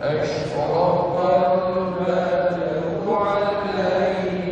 أشرق البدر علينا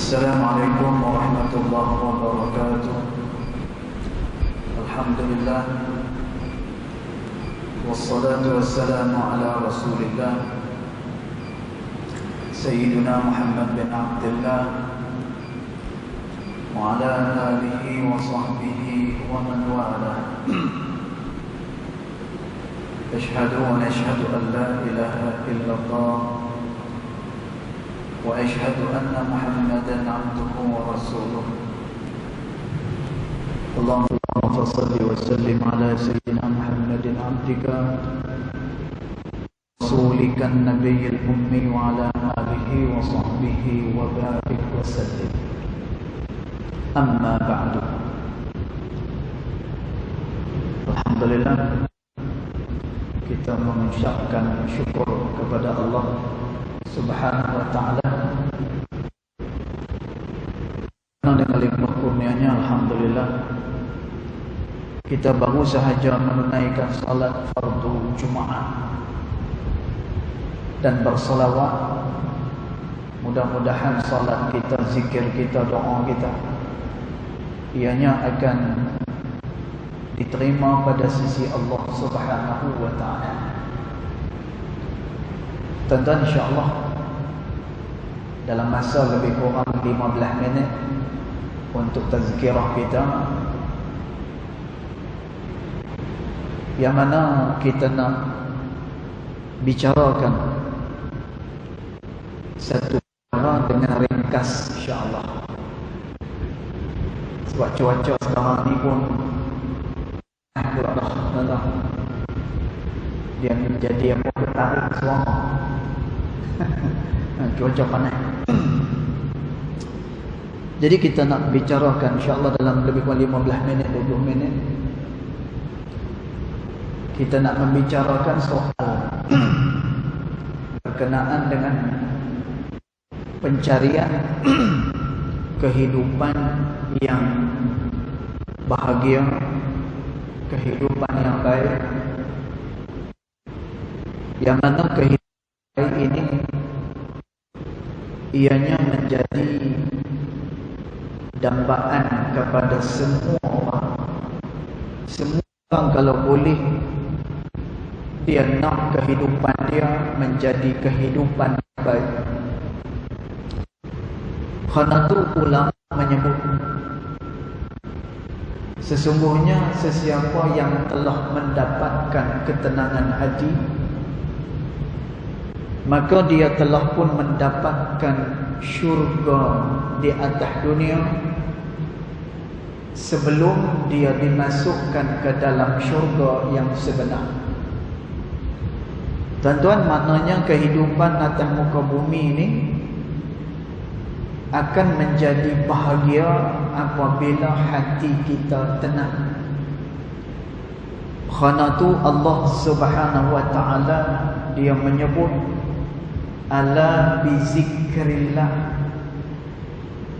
السلام عليكم ورحمة الله وبركاته. الحمد لله والصلاة والسلام على رسول الله سيدنا محمد بن عبد الله وعلى آله وصحبه ومن والاه. أشهد ونشهد أن لا إله إلا الله وأشهد أن محمدا عبده ورسوله. اللهم صل وسلم على سيدنا محمد عبدك رسولك النبي الأمي وعلى آله وصحبه وبارك وسلم. أما بعد. Alhamdulillah, kita mengucapkan syukur kepada Allah Subhanahu wa ta'ala dengan limpah kurnianya. Alhamdulillah, kita baru sahaja menunaikan salat fardu Jumaat dan bersalawat. Mudah-mudahan salat kita, zikir kita, doa kita ianya akan diterima pada sisi Allah Subhanahu wa ta'ala. Tuan-tuan, insya-Allah dalam masa lebih kurang 15 minit untuk tazkirah kita, yang mana kita nak bicarakan satu perkara dengan ringkas, insya-Allah. Sebab cuaca sekarang ni pun dia menjadi apa, ketarik suara. Cuaca panas. Jadi kita nak bicarakan insya-Allah dalam lebih kurang 15 minit, 20 minit, kita nak membicarakan soal berkenaan dengan pencarian kehidupan yang bahagia, kehidupan yang baik, yang mana kehidupan baik ini ianya menjadi dambaan kepada semua orang. Semua orang kalau boleh, dia nak kehidupan dia menjadi kehidupan baik. Kerana itu ulama menyebut, sesungguhnya sesiapa yang telah mendapatkan ketenangan hati, maka dia telah pun mendapatkan syurga di atas dunia sebelum dia dimasukkan ke dalam syurga yang sebenar. Tuan-tuan, maknanya kehidupan atas muka bumi ini akan menjadi bahagia apabila hati kita tenang. Kerana itu Allah Subhanahu wa ta'ala dia menyebut, ala bizikrillah,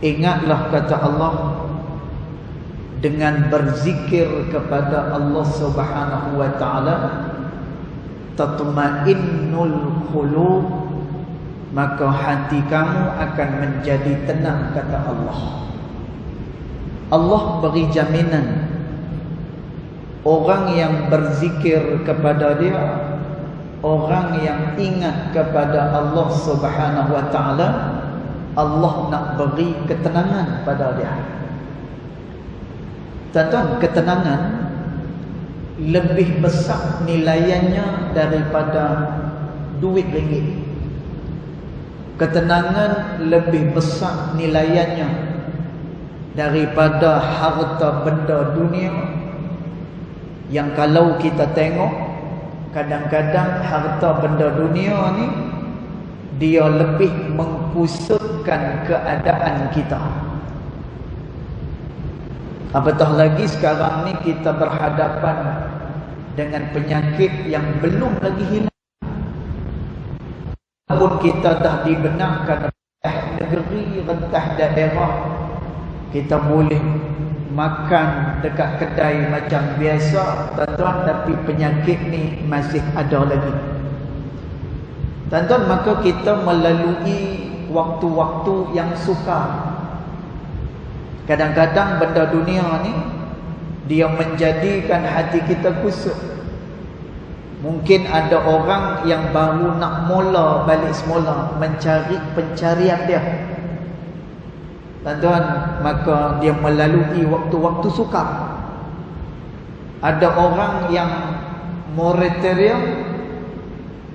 ingatlah kata Allah, dengan berzikir kepada Allah Subhanahu wa ta'ala tatma'innul qulub, maka hati kamu akan menjadi tenang, kata Allah. Allah beri jaminan orang yang berzikir kepada dia, orang yang ingat kepada Allah Subhanahu wa ta'ala, Allah nak beri ketenangan pada dia. Tuan-tuan, ketenangan lebih besar nilaiannya daripada duit ringgit. Ketenangan lebih besar nilaiannya daripada harta benda dunia, yang kalau kita tengok, kadang-kadang harta benda dunia ni dia lebih mengpusatkan keadaan kita. Apatah lagi sekarang ni kita berhadapan dengan penyakit yang belum lagi hilang. Walaupun kita dah dibenarkan rentah negeri, rentah daerah, kita boleh makan dekat kedai macam biasa, tuan-tuan, tapi penyakit ni masih ada lagi. Tuan-tuan, maka kita melalui waktu-waktu yang sukar. Kadang-kadang benda dunia ni dia menjadikan hati kita kusut. Mungkin ada orang yang baru nak mula balik semula mencari pencarian dia, tuan-tuan, maka dia melalui waktu-waktu sukar. Ada orang yang moratorium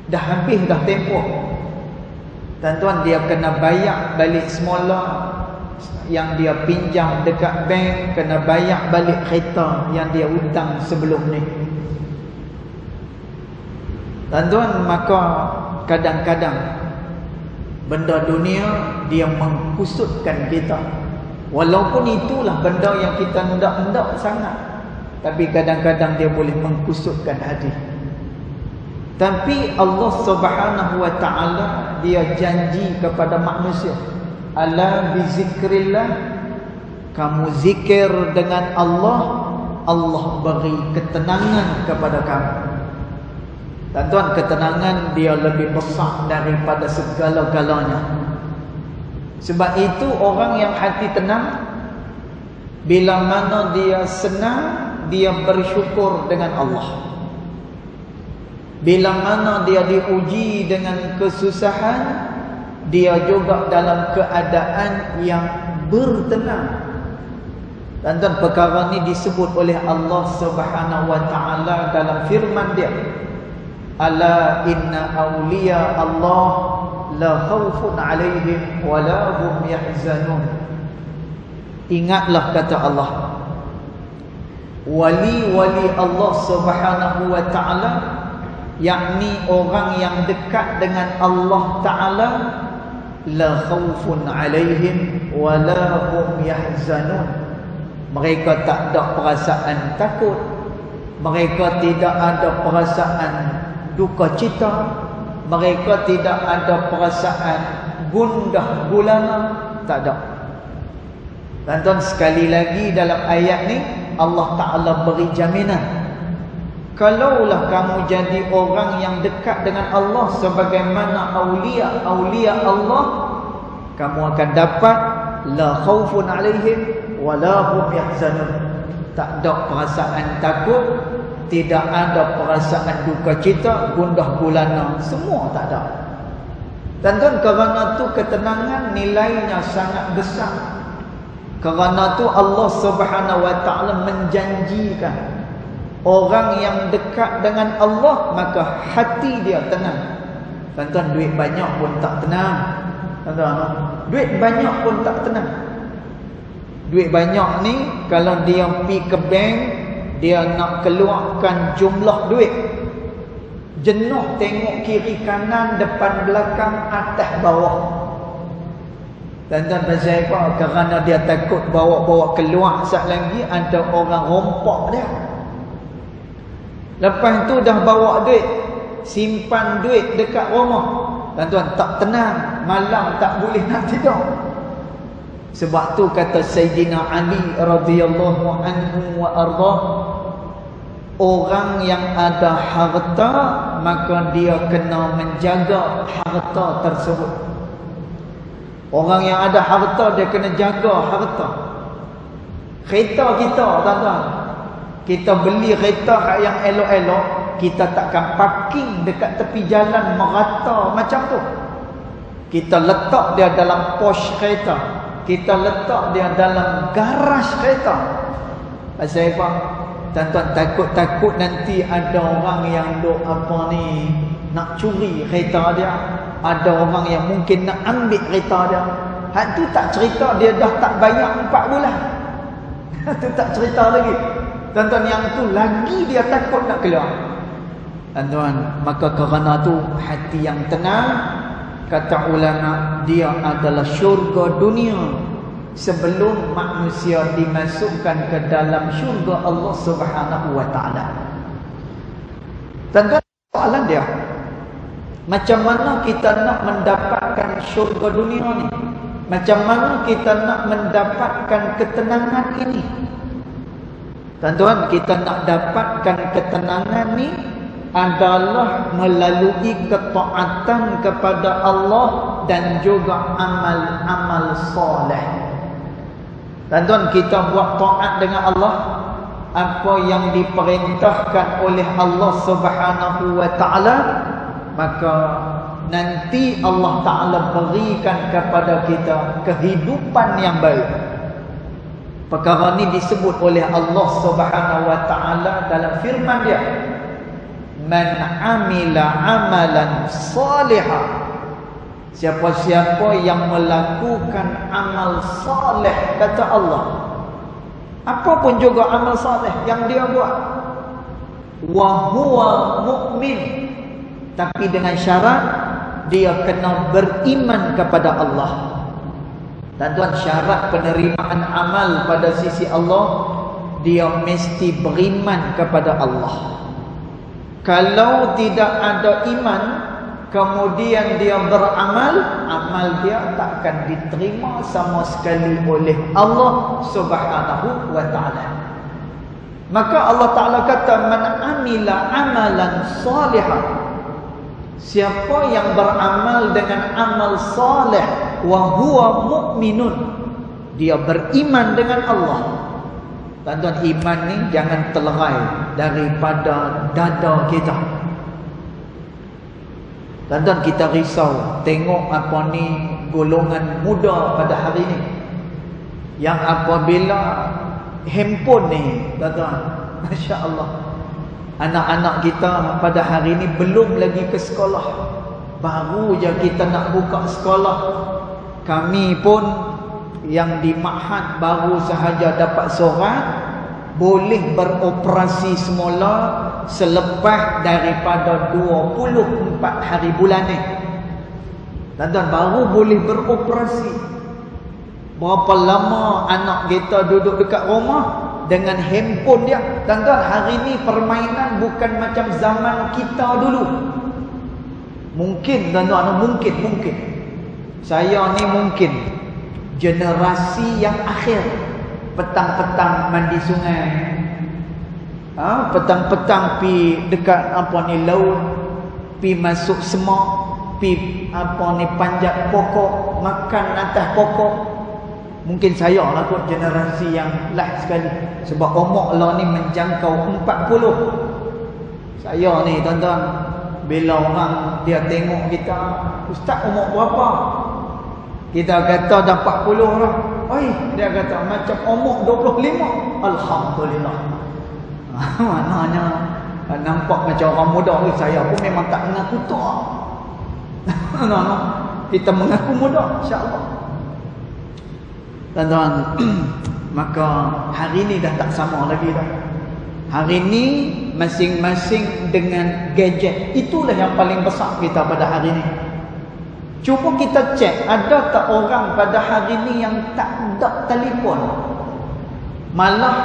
dah habis dah tempoh, tuan-tuan, dia kena bayar balik semula yang dia pinjam dekat bank, kena bayar balik kereta yang dia hutang sebelum ni. Tuan-tuan, maka kadang-kadang benda dunia dia mengkusutkan kita. Walaupun itulah benda yang kita hendak-hendak sangat, tapi kadang-kadang dia boleh mengkusutkan hati. Tapi Allah Subhanahu wa ta'ala dia janji kepada manusia, ala bizikrillah, kamu zikir dengan Allah, Allah beri ketenangan kepada kamu. Dan tuan, ketenangan dia lebih besar daripada segala-galanya. Sebab itu orang yang hati tenang, bila mana dia senang, dia bersyukur dengan Allah. Bila mana dia diuji dengan kesusahan, dia juga dalam keadaan yang bertenang. Dan tuan, perkara ini disebut oleh Allah Subhanahu wa ta'ala dalam firman dia, ala inna awliya Allah la khawfun alaihim wa la hum yahzanun. Ingatlah, kata Allah, wali-wali Allah Subhanahu wa ta'ala, yakni orang yang dekat dengan Allah Ta'ala, la khawfun alaihim wa la hum yahzanun. Mereka tak ada perasaan takut, mereka tidak ada perasaan duka cita, mereka tidak ada perasaan gundah gulana, tak ada. Dan tuan, sekali lagi dalam ayat ni Allah Ta'ala beri jaminan, kalaulah kamu jadi orang yang dekat dengan Allah sebagaimana awliya Allah, kamu akan dapat la khaufun alaihim wa la hum yahzanun. Tak ada perasaan takut, tidak ada perasaan duka cita, gundah gulana, semua tak ada. Dan tuan, kerana tu ketenangan nilainya sangat besar. Kerana tu Allah Subhanahu wa ta'ala menjanjikan orang yang dekat dengan Allah maka hati dia tenang. Tuan-tuan, duit banyak pun tak tenang. Tuan-tuan, duit banyak pun tak tenang. Duit banyak ni kalau dia pergi ke bank, dia nak keluarkan jumlah duit, jenuh tengok kiri kanan, depan belakang, atas bawah. Tuan-tuan, pasal apa? Kerana dia takut bawa-bawa keluar sekejap lagi ada orang rompak dia. Lepas tu dah bawa duit, simpan duit dekat rumah. Tuan-tuan, tak tenang, malam tak boleh nak tidur. Sebab tu kata Sayyidina Ali radhiyallahu anhu wa ardah, orang yang ada harta maka dia kena menjaga harta tersebut. Orang yang ada harta dia kena jaga harta. Kereta kita, tuan-tuan, kita beli kereta yang elok-elok, kita takkan parking dekat tepi jalan merata macam tu. Kita letak dia dalam pos kereta, kita letak dia dalam garaj kereta. Pasal apa? Tuan-tuan, takut-takut nanti ada orang yang duk apa ni, nak curi kereta dia. Ada orang yang mungkin nak ambil kereta dia. Hak tu tak cerita dia dah tak bayar 4 bulan. Tu tak cerita lagi. Tuan-tuan, yang tu lagi dia takut nak keluar. Tuan-tuan, maka kerana tu hati yang tenang, kata ulama, dia adalah syurga dunia sebelum manusia dimasukkan ke dalam syurga Allah Subhanahu wa ta'ala. Tuan-tuan, soalan dia, macam mana kita nak mendapatkan syurga dunia ni? Macam mana kita nak mendapatkan ketenangan ini? Tuan-tuan, kita nak dapatkan ketenangan ni adalah melalui ketaatan kepada Allah dan juga amal-amal soleh. Tuan-tuan, kita buat taat dengan Allah, apa yang diperintahkan oleh Allah Subhanahu wa ta'ala, maka nanti Allah Ta'ala berikan kepada kita kehidupan yang baik. Perkara ini disebut oleh Allah Subhanahu wa ta'ala dalam firman dia, man amila amalan salihah, siapa-siapa yang melakukan amal saleh, kata Allah, apapun juga amal saleh yang dia buat, wa huwa mu'min, tapi dengan syarat dia kena beriman kepada Allah. Tuan-tuan, syarat penerimaan amal pada sisi Allah, dia mesti beriman kepada Allah. Kalau tidak ada iman, kemudian dia beramal, amal dia takkan diterima sama sekali oleh Allah Subhanahu wa ta'ala. Maka Allah Ta'ala kata, man amila amalan salihan, siapa yang beramal dengan amal salih, wa huwa mu'minun, dia beriman dengan Allah. Tuan-tuan, iman ni jangan terlerai daripada dada kita. Tuan-tuan, kita risau tengok apa ni golongan muda pada hari ni, yang apabila handphone ni, tuan-tuan, Masya Allah, anak-anak kita pada hari ni belum lagi ke sekolah, baru je kita nak buka sekolah. Kami pun yang di Ma'had baru sahaja dapat surat boleh beroperasi semula selepas daripada 24 hari bulan ni. Tuan-tuan, baru boleh beroperasi. Berapa lama anak kita duduk dekat rumah dengan handphone dia. Tuan-tuan, hari ni permainan bukan macam zaman kita dulu. Mungkin tuan-tuan, mungkin saya ni mungkin generasi yang akhir. Petang-petang mandi sungai, petang-petang pi dekat apa ni laut, pi masuk semak, pi apa ni panjat pokok, makan atas pokok. Mungkin saya lah kot generasi yang last sekali, sebab umur lah ni menjangkau 40. Saya ni tuan-tuan, bila orang dia tengok kita, ustaz umur berapa? Kita kata dah 40 lah. Oi, dia kata macam umur 25. Alhamdulillah. Maknanya nampak macam orang muda. Saya pun memang tak mengaku tua. Kita mengaku muda, insya-Allah. Tuan-tuan, maka hari ni dah tak sama lagi dah. Hari ni masing-masing dengan gadget. Itulah yang paling besar kita pada hari ni. Cuba kita cek, ada tak orang pada hari ni yang tak ada telefon? Malah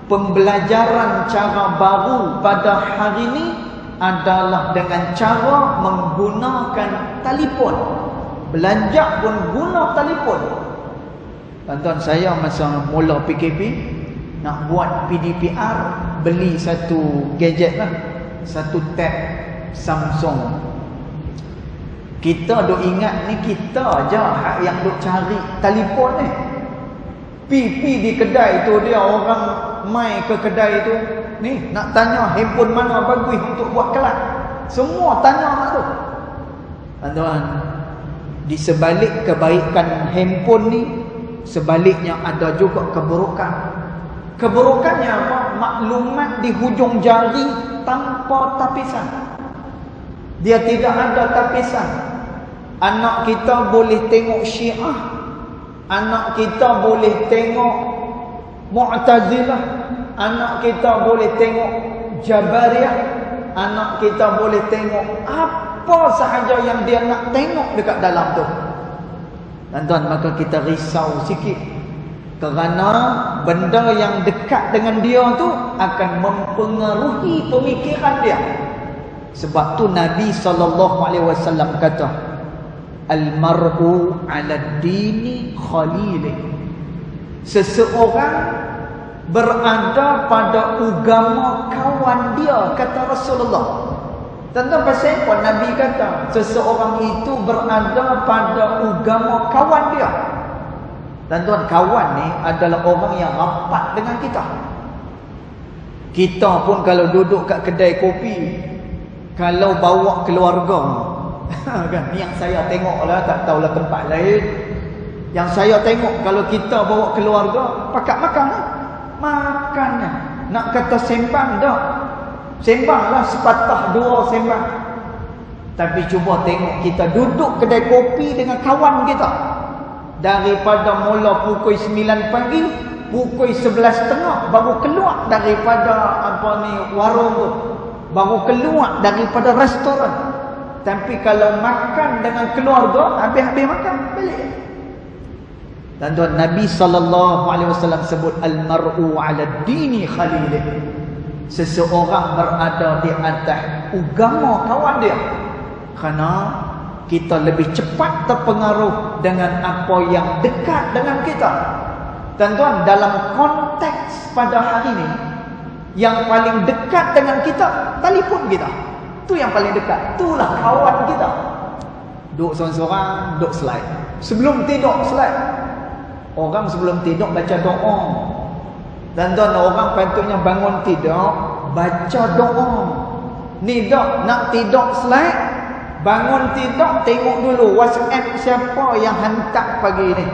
pembelajaran cara baru pada hari ni adalah dengan cara menggunakan telefon. Belajar pun guna telefon. Tuan-tuan, saya masa mula PKP nak buat PDPR, beli satu gadget lah, satu tab Samsung. Kita duk ingat ni kita je yang duk cari telefon ni. Pi di kedai tu, dia orang mai ke kedai tu, ni nak tanya handphone mana bagus untuk buat kelas. Semua tanya mak tu. Tuan-tuan, di sebalik kebaikan handphone ni, sebaliknya ada juga keburukan. Keburukannya apa? Maklumat di hujung jari tanpa tapisan. Dia tidak ada tapisan. Anak kita boleh tengok Syiah, anak kita boleh tengok Mu'tazilah, anak kita boleh tengok Jabariyah, anak kita boleh tengok apa sahaja yang dia nak tengok dekat dalam tu. Tuan-tuan, maka kita risau sikit, kerana benda yang dekat dengan dia tu akan mempengaruhi pemikiran dia. Sebab tu Nabi SAW kata, Al-mar'u 'ala dini khalilih. Seseorang berada pada agama kawan dia, kata Rasulullah. Tuan-tuan, pasal apa Nabi kata seseorang itu berada pada agama kawan dia? Tuan-tuan, kawan ni adalah orang yang rapat dengan kita. Kita pun kalau duduk kat kedai kopi, kalau bawa keluarga, kan, yang saya tengok lah, tak tahulah tempat lain, yang saya tengok kalau kita bawa keluarga, pakat makan lah. Makan lah. Nak kata sembang dah, sembang lah, sepatah dua sembang. Tapi cuba tengok kita duduk kedai kopi dengan kawan kita, daripada mula pukul 9 pagi, pukul 11.30 baru keluar daripada apa ni warung tu. baru keluar daripada restoran. Tapi kalau makan dengan keluarga, habis-habis makan balik. Dan tuan Nabi SAW sebut al-mar'u 'ala dini khalilih. Seseorang berada di atas agama kawan dia. Kerana kita lebih cepat terpengaruh dengan apa yang dekat dengan kita. Dan tuan, dalam konteks pada hari ini, yang paling dekat dengan kita, telefon kita. Tu yang paling dekat. Itulah kawan kita. Duduk seorang-seorang, duduk slide. Sebelum tidur slide. Orang sebelum tidur baca doa. Dan tuan, orang patutnya bangun tidur baca doa. Ni dak nak tidur slide, bangun tidur tengok dulu WhatsApp siapa yang hantar pagi ni.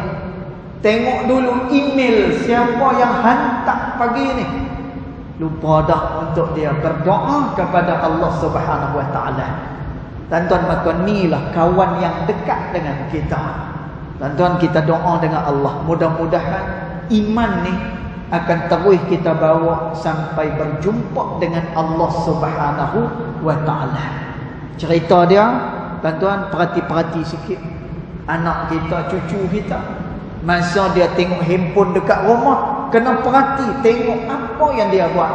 Tengok dulu email siapa yang hantar pagi ni. Lupa dah untuk dia berdoa kepada Allah Subhanahu Wa Taala. Dan tuan, maka inilah kawan yang dekat dengan kita. Dan tuan, kita doa dengan Allah, mudah-mudahan iman ni akan terus kita bawa sampai berjumpa dengan Allah Subhanahu Wa Taala. Cerita dia, dan tuan, perhati-perhati sikit. Anak kita, cucu kita, masa dia tengok handphone dekat rumah, kena perhati, tengok apa yang dia buat.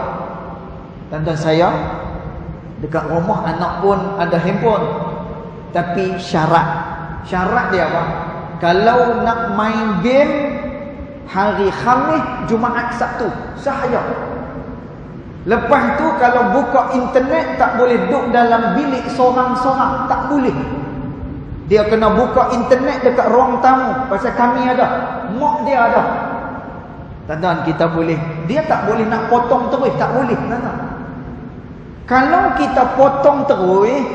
Dan tuan, saya dekat rumah anak pun ada handphone. Tapi syarat dia apa? Kalau nak main game hari Khamis, Jumaat, Sabtu sahaja. Lepas tu kalau buka internet tak boleh duduk dalam bilik sorang-sorang, tak boleh. Dia kena buka internet dekat ruang tamu. Pasal kami ada, mak dia ada. Tuan-tuan, kita boleh, dia tak boleh nak potong terus, tak boleh, tuan-tuan. Kalau kita potong terus,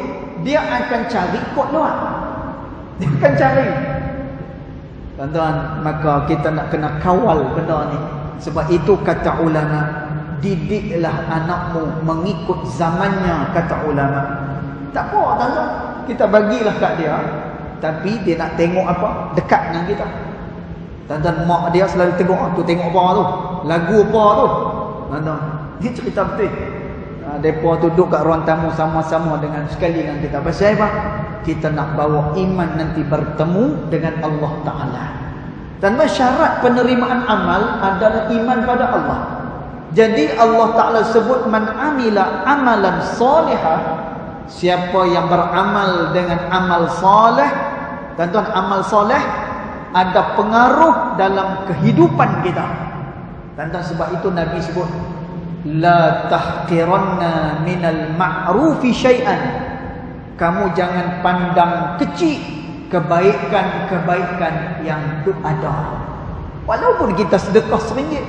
dia akan cari kod luar. Dia akan cari. Tuan-tuan, maka kita nak kena kawal benda ni. Sebab itu kata ulama, didiklah anakmu mengikut zamannya, kata ulama. Tak apa, tuan-tuan, kita bagilah kat dia. Tapi dia nak tengok apa? Dekat dengan kita. Tuan-tuan, mak dia selalu tengok, tu tengok apa tu? Lagu apa tu? Tuan-tuan, ni cerita betul. Mereka tu duduk kat ruang tamu sama-sama dengan sekali dengan kita. Pasal apa? Kita nak bawa iman nanti bertemu dengan Allah Ta'ala. Dan syarat penerimaan amal adalah iman pada Allah. Jadi Allah Ta'ala sebut, man amila amalan salihah, siapa yang beramal dengan amal salih. Tuan-tuan, amal salih ada pengaruh dalam kehidupan kita. Tuan-tuan, sebab itu Nabi sebut, la tahqiranna minal ma'rufi syai'an. Kamu jangan pandang kecil kebaikan-kebaikan yang ada. Walaupun kita sedekah RM1,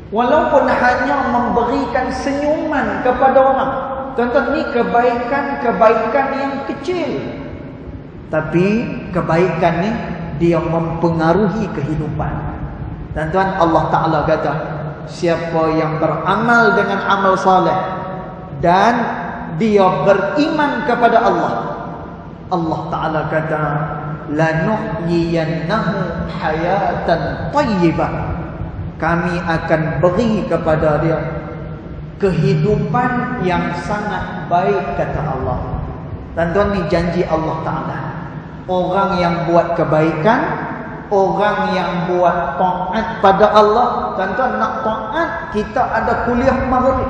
walaupun hanya memberikan senyuman kepada orang, tuan-tuan, ni kebaikan-kebaikan yang kecil. Tapi kebaikan ni dia mempengaruhi kehidupan. Tuan-tuan, Allah Ta'ala kata, siapa yang beramal dengan amal saleh dan dia beriman kepada Allah, Allah Ta'ala kata, lanuhyiyannahu hayatan tayyibah. Kami akan beri kepada dia kehidupan yang sangat baik, kata Allah. Tuan-tuan, ni janji Allah Ta'ala. Orang yang buat kebaikan, orang yang buat taat pada Allah. Tuan-tuan, nak taat, kita ada kuliah maghrib.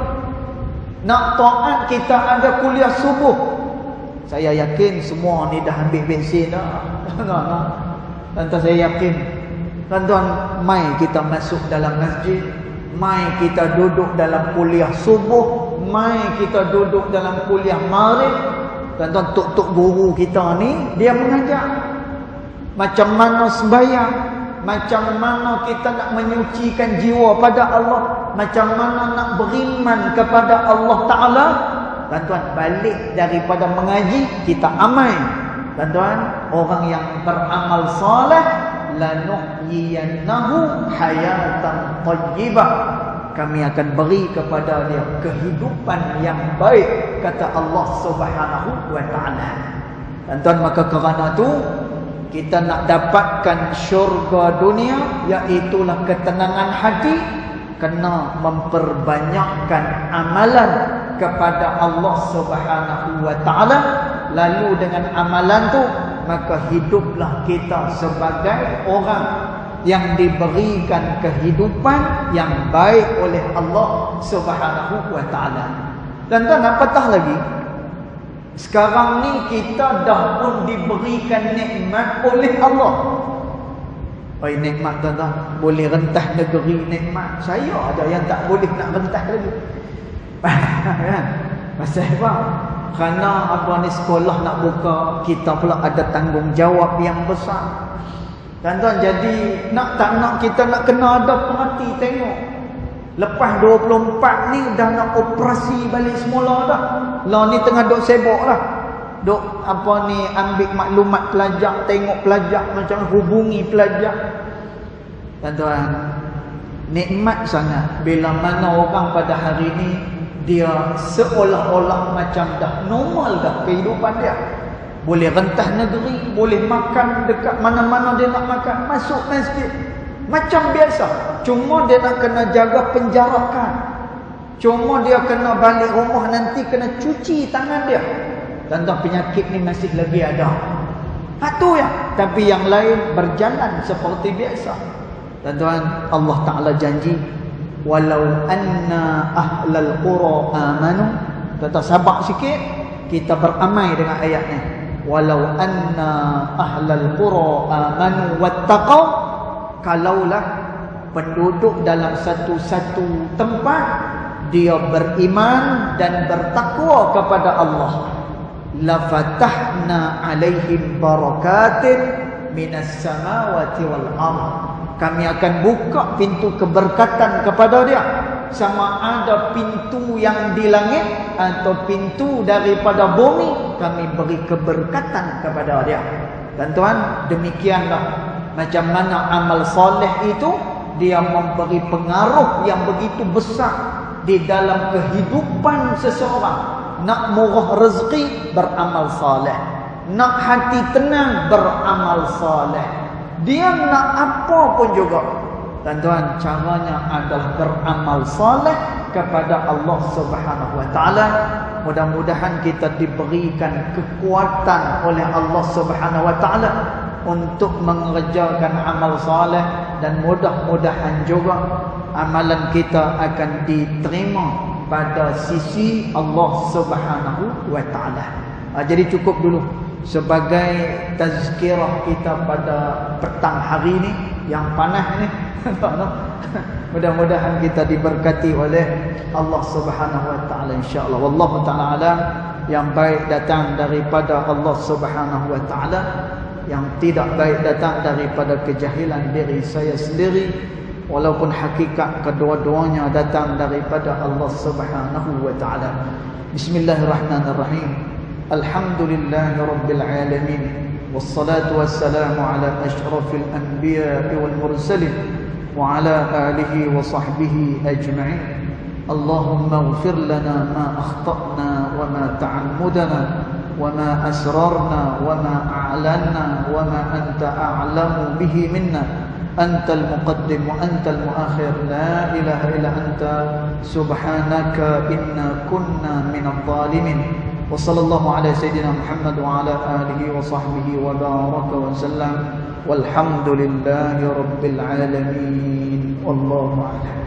Nak taat, kita ada kuliah subuh. Saya yakin semua ni dah ambil bensin dah. Tuan-tuan, saya yakin. Tuan-tuan, mai kita masuk dalam masjid, mai kita duduk dalam kuliah subuh, mai kita duduk dalam kuliah maghrib. Tuan-tuan, tok-tok guru kita ni, dia mengajar macam mana sembahyang, macam mana kita nak menyucikan jiwa pada Allah, macam mana nak beriman kepada Allah Ta'ala. Tuan-tuan, balik daripada mengaji, kita amal. Tuan-tuan, orang yang beramal saleh, lanuhyiyannahu hayatan tayyibah. Kami akan beri kepada dia kehidupan yang baik, kata Allah Subhanahu Wa Ta'ala. Tuan-tuan, maka kerana tu kita nak dapatkan syurga dunia, iaitulah ketenangan hati, kena memperbanyakkan amalan kepada Allah Subhanahu wa taala, lalu dengan amalan tu maka hiduplah kita sebagai orang yang diberikan kehidupan yang baik oleh Allah Subhanahu wa taala. Dan tuan apatah lagi, sekarang ni kita dah pun diberikan nikmat oleh Allah. Oi, nikmat tuan-tuan, boleh rentah negeri nikmat. Saya ada yang tak boleh nak rentah lagi. Kan? Pasal apa? Kerana apa ni, sekolah nak buka, kita pula ada tanggungjawab yang besar. Tuan-tuan, jadi nak tak nak kita nak kena ada perhati tengok. Lepas 24 ni dah nak operasi balik semula dah. Lah ni tengah duk sibuk lah. Duk apa ni, ambil maklumat pelajar, tengok pelajar macam hubungi pelajar. Tuan-tuan, nikmat sangat bila mana orang pada hari ni dia seolah-olah macam dah normal dah kehidupan dia. Boleh rentah negeri, boleh makan dekat mana-mana dia nak makan, masuk masjid macam biasa. Cuma dia nak kena jaga penjarakan. Cuma dia kena balik rumah nanti kena cuci tangan dia. Tentang penyakit ni masih lagi ada. Itu ya. Tapi yang lain berjalan seperti biasa. Tuan-tuan, Allah Ta'ala janji, walau anna ahlal qura amanu. Tuan-tuan sabar sikit, kita beramai dengan ayat ni. Walau anna ahlal qura amanu wattaqau. Kalaulah penduduk dalam satu-satu tempat dia beriman dan bertakwa kepada Allah, la fatahna alaihim barakatin minas samawati wal ardh. Kami akan buka pintu keberkatan kepada dia, sama ada pintu yang di langit atau pintu daripada bumi, kami beri keberkatan kepada dia. Tuan-tuan, demikianlah macam mana amal soleh itu dia memberi pengaruh yang begitu besar di dalam kehidupan seseorang. Nak murah rezeki, beramal soleh. Nak hati tenang, beramal soleh. Dia nak apa pun juga, tuan-tuan, caranya adalah beramal soleh kepada Allah Subhanahu wa taala. Mudah-mudahan kita diberikan kekuatan oleh Allah Subhanahu wa taala untuk mengerjakan amal soleh, dan mudah-mudahan juga amalan kita akan diterima pada sisi Allah Subhanahu wa taala. Jadi cukup dulu sebagai tazkirah kita pada petang hari ni yang panas ni. Mudah-mudahan kita diberkati oleh Allah Subhanahu wa taala insya-Allah. Wallahu taala alam. Yang baik datang daripada Allah Subhanahu wa taala, yang tidak baik datang daripada kejahilan diri saya sendiri, walaupun hakikat kedua-duanya datang daripada Allah Subhanahu wa taala. Bismillahirrahmanirrahim. Alhamdulillahirabbil alamin, wassalatu wassalamu ala asyrafil anbiya'i wal mursalin wa ala alihi wa sahbihi ajma'in. Allahumma ighfir lana ma akhta'na wa ma ta'ammudana وما أسررنا وما أعلنا وما أنت أعلم به منا. أنت المقدم وأنت المؤخر، لا إله إلا أنت سبحانك إنا كنا من الظالمين. وصلى الله على سيدنا محمد وعلى آله وصحبه وبارك وسلم، والحمد لله رب العالمين، والله أعلم.